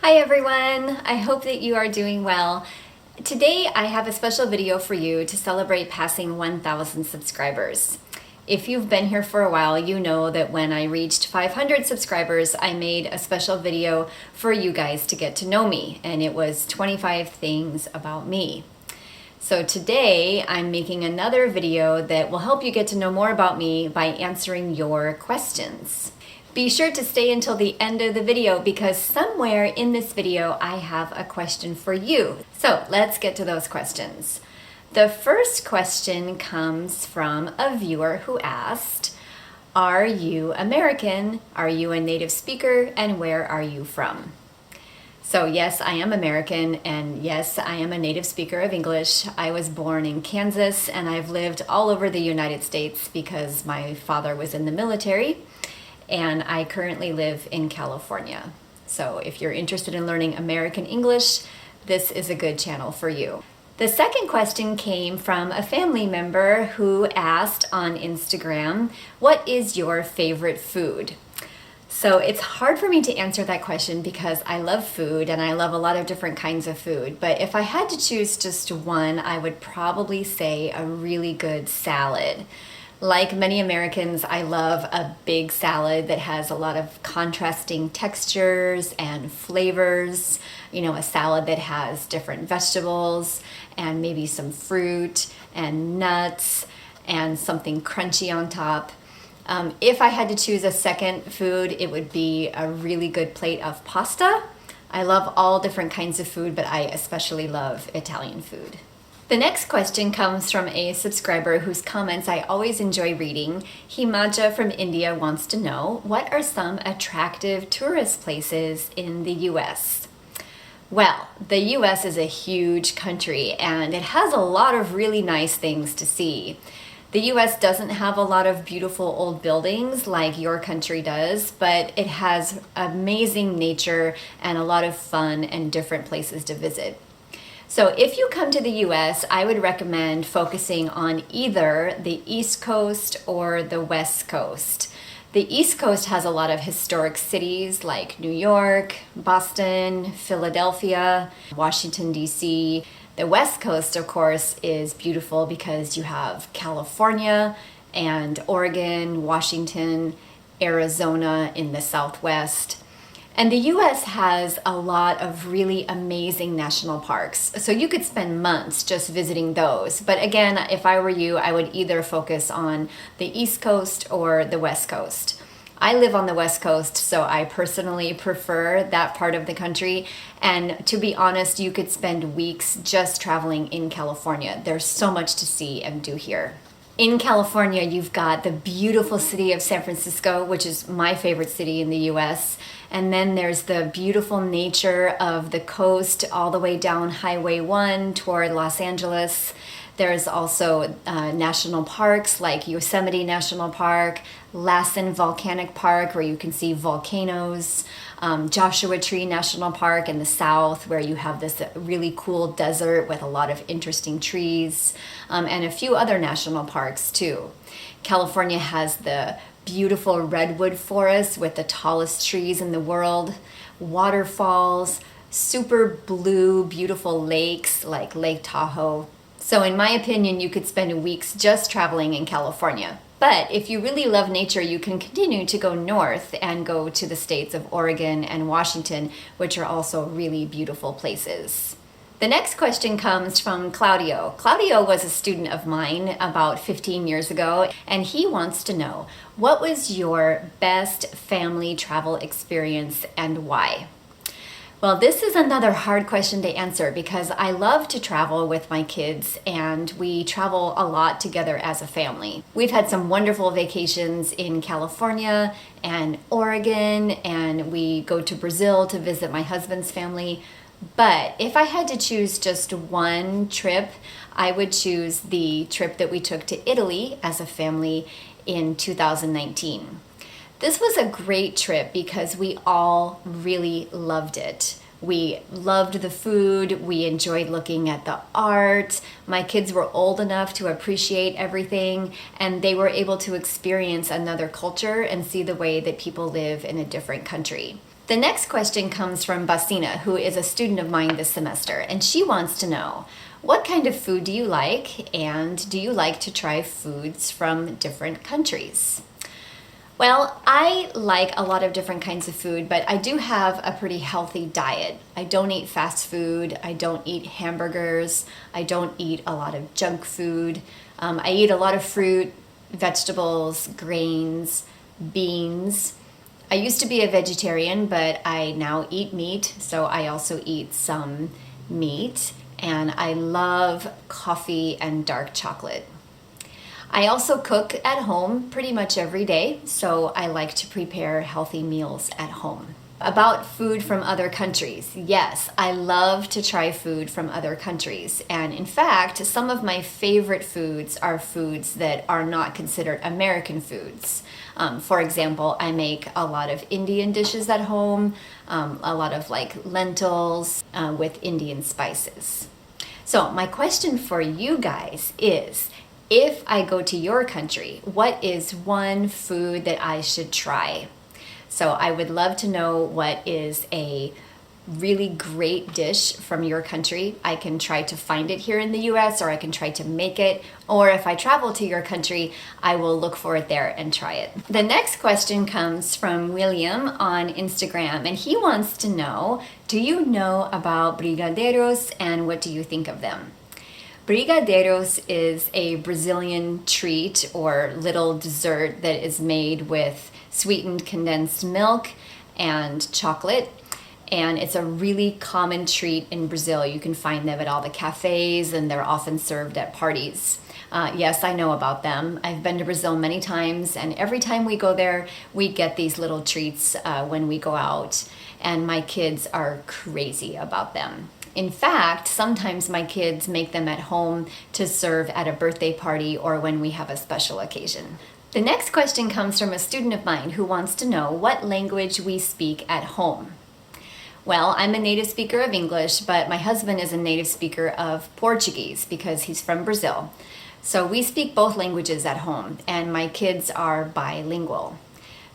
Hi everyone, I hope that you are doing well. Today I have a special video for you to celebrate passing 1,000 subscribers. If you've been here for a while, you know that when I reached 500 subscribers, I made a special video for you guys to get to know me, and it was 25 things about me. So today I'm making another video that will help you get to know more about me by answering your questions. Be sure to stay until the end of the video because somewhere in this video I have a question for you. So let's get to those questions. The first question comes from a viewer who asked, "Are you American? Are you a native speaker? And where are you from?" So yes, I am American, and yes, I am a native speaker of English. I was born in Kansas, and I've lived all over the United States because my father was in the military, and I currently live in California. So if you're interested in learning American English, this is a good channel for you. The second question came from a family member who asked on Instagram, "What is your favorite food?" So it's hard for me to answer that question because I love food and I love a lot of different kinds of food. But if I had to choose just one, I would probably say a really good salad. Like many Americans, I love a big salad that has a lot of contrasting textures and flavors. You know, a salad that has different vegetables and maybe some fruit and nuts and something crunchy on top. If I had to choose a second food, it would be a really good plate of pasta. I love all different kinds of food, but I especially love Italian food. The next question comes from a subscriber whose comments I always enjoy reading. Himaja from India wants to know, what are some attractive tourist places in the US? Well, the US is a huge country and it has a lot of really nice things to see. The US doesn't have a lot of beautiful old buildings like your country does, but it has amazing nature and a lot of fun and different places to visit. So if you come to the US, I would recommend focusing on either the East Coast or the West Coast. The East Coast has a lot of historic cities like New York, Boston, Philadelphia, Washington, D.C. The West Coast, of course, is beautiful because you have California and Oregon, Washington, Arizona in the Southwest. And the US has a lot of really amazing national parks. So you could spend months just visiting those. But again, if I were you, I would either focus on the East Coast or the West Coast. I live on the West Coast, so I personally prefer that part of the country. And to be honest, you could spend weeks just traveling in California. There's so much to see and do here. In California, you've got the beautiful city of San Francisco, which is my favorite city in the US. And then there's the beautiful nature of the coast all the way down Highway 1 toward Los Angeles. There's also national parks like Yosemite National Park, Lassen Volcanic Park, where you can see volcanoes, Joshua Tree National Park in the south, where you have this really cool desert with a lot of interesting trees, and a few other national parks too. California has the beautiful redwood forest with the tallest trees in the world, waterfalls, super blue, beautiful lakes like Lake Tahoe. So in my opinion, you could spend weeks just traveling in California. But if you really love nature, you can continue to go north and go to the states of Oregon and Washington, which are also really beautiful places. The next question comes from Claudio. Claudio was a student of mine about 15 years ago, and he wants to know, what was your best family travel experience and why? Well, this is another hard question to answer because I love to travel with my kids and we travel a lot together as a family. We've had some wonderful vacations in California and Oregon, and we go to Brazil to visit my husband's family. But if I had to choose just one trip, I would choose the trip that we took to Italy as a family in 2019. This was a great trip because we all really loved it. We loved the food, we enjoyed looking at the art. My kids were old enough to appreciate everything, and they were able to experience another culture and see the way that people live in a different country. The next question comes from Basina, who is a student of mine this semester, and she wants to know, what kind of food do you like, and do you like to try foods from different countries? Well, I like a lot of different kinds of food, but I do have a pretty healthy diet. I don't eat fast food, I don't eat hamburgers, I don't eat a lot of junk food. I eat a lot of fruit, vegetables, grains, beans. I used to be a vegetarian, but I now eat meat, so I also eat some meat, and I love coffee and dark chocolate. I also cook at home pretty much every day, so I like to prepare healthy meals at home. About food from other countries, yes, I love to try food from other countries. And in fact, some of my favorite foods are foods that are not considered American foods. For example, I make a lot of Indian dishes at home, a lot of like lentils with Indian spices. So my question for you guys is, if I go to your country, what is one food that I should try? So I would love to know what is a really great dish from your country. I can try to find it here in the US, or I can try to make it. Or if I travel to your country, I will look for it there and try it. The next question comes from William on Instagram, and he wants to know, do you know about brigadeiros and what do you think of them? Brigadeiros is a Brazilian treat or little dessert that is made with sweetened condensed milk and chocolate. And it's a really common treat in Brazil. You can find them at all the cafes, and they're often served at parties. Yes, I know about them. I've been to Brazil many times, and every time we go there, we get these little treats when we go out, and my kids are crazy about them. In fact, sometimes my kids make them at home to serve at a birthday party or when we have a special occasion. The next question comes from a student of mine who wants to know what language we speak at home. Well, I'm a native speaker of English, but my husband is a native speaker of Portuguese because he's from Brazil. So we speak both languages at home, and my kids are bilingual.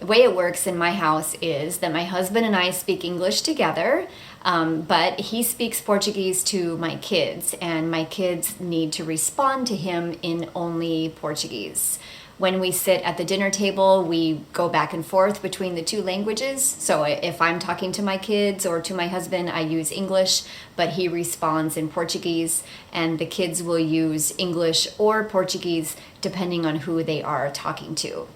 The way it works in my house is that my husband and I speak English together, but he speaks Portuguese to my kids, and my kids need to respond to him in only Portuguese. When we sit at the dinner table, we go back and forth between the two languages. So if I'm talking to my kids or to my husband, I use English, but he responds in Portuguese, and the kids will use English or Portuguese depending on who they are talking to.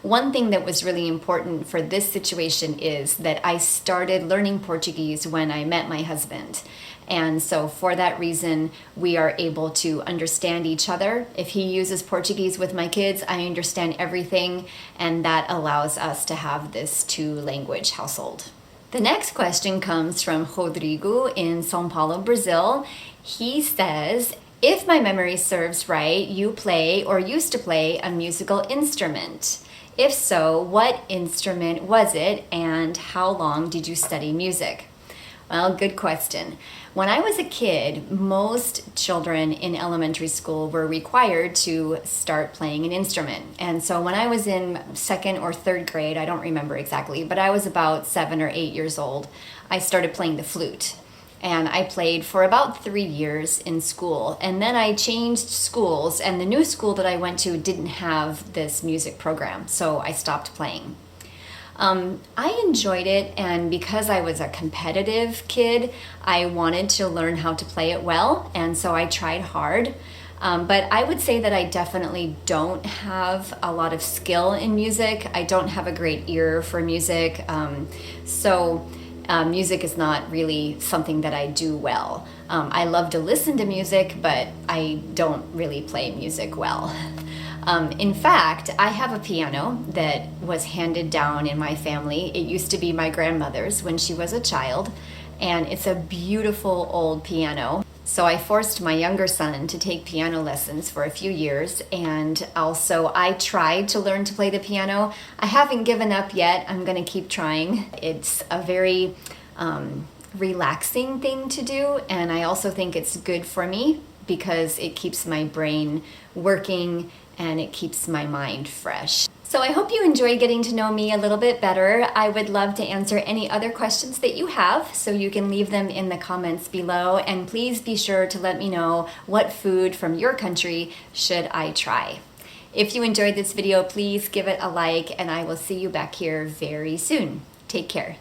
One thing that was really important for this situation is that I started learning Portuguese when I met my husband. And so for that reason, we are able to understand each other. If he uses Portuguese with my kids, I understand everything, and that allows us to have this two-language household. The next question comes from Rodrigo in São Paulo, Brazil. He says, if my memory serves right, you play or used to play a musical instrument. If so, what instrument was it, and how long did you study music? Well, good question. When I was a kid, most children in elementary school were required to start playing an instrument. And so when I was in second or third grade, I don't remember exactly, but I was about 7 or 8 years old, I started playing the flute. And I played for about 3 years in school. And then I changed schools, and the new school that I went to didn't have this music program, so I stopped playing. I enjoyed it, and because I was a competitive kid, I wanted to learn how to play it well, and so I tried hard. But I would say that I definitely don't have a lot of skill in music. I don't have a great ear for music, so music is not really something that I do well. I love to listen to music, but I don't really play music well. In fact, I have a piano that was handed down in my family. It used to be my grandmother's when she was a child, and it's a beautiful old piano. So I forced my younger son to take piano lessons for a few years, and also I tried to learn to play the piano. I haven't given up yet. I'm going to keep trying. It's a very relaxing thing to do, and I also think it's good for me because it keeps my brain working and it keeps my mind fresh. So I hope you enjoyed getting to know me a little bit better. I would love to answer any other questions that you have, so you can leave them in the comments below. And please be sure to let me know what food from your country should I try. If you enjoyed this video, please give it a like, and I will see you back here very soon. Take care.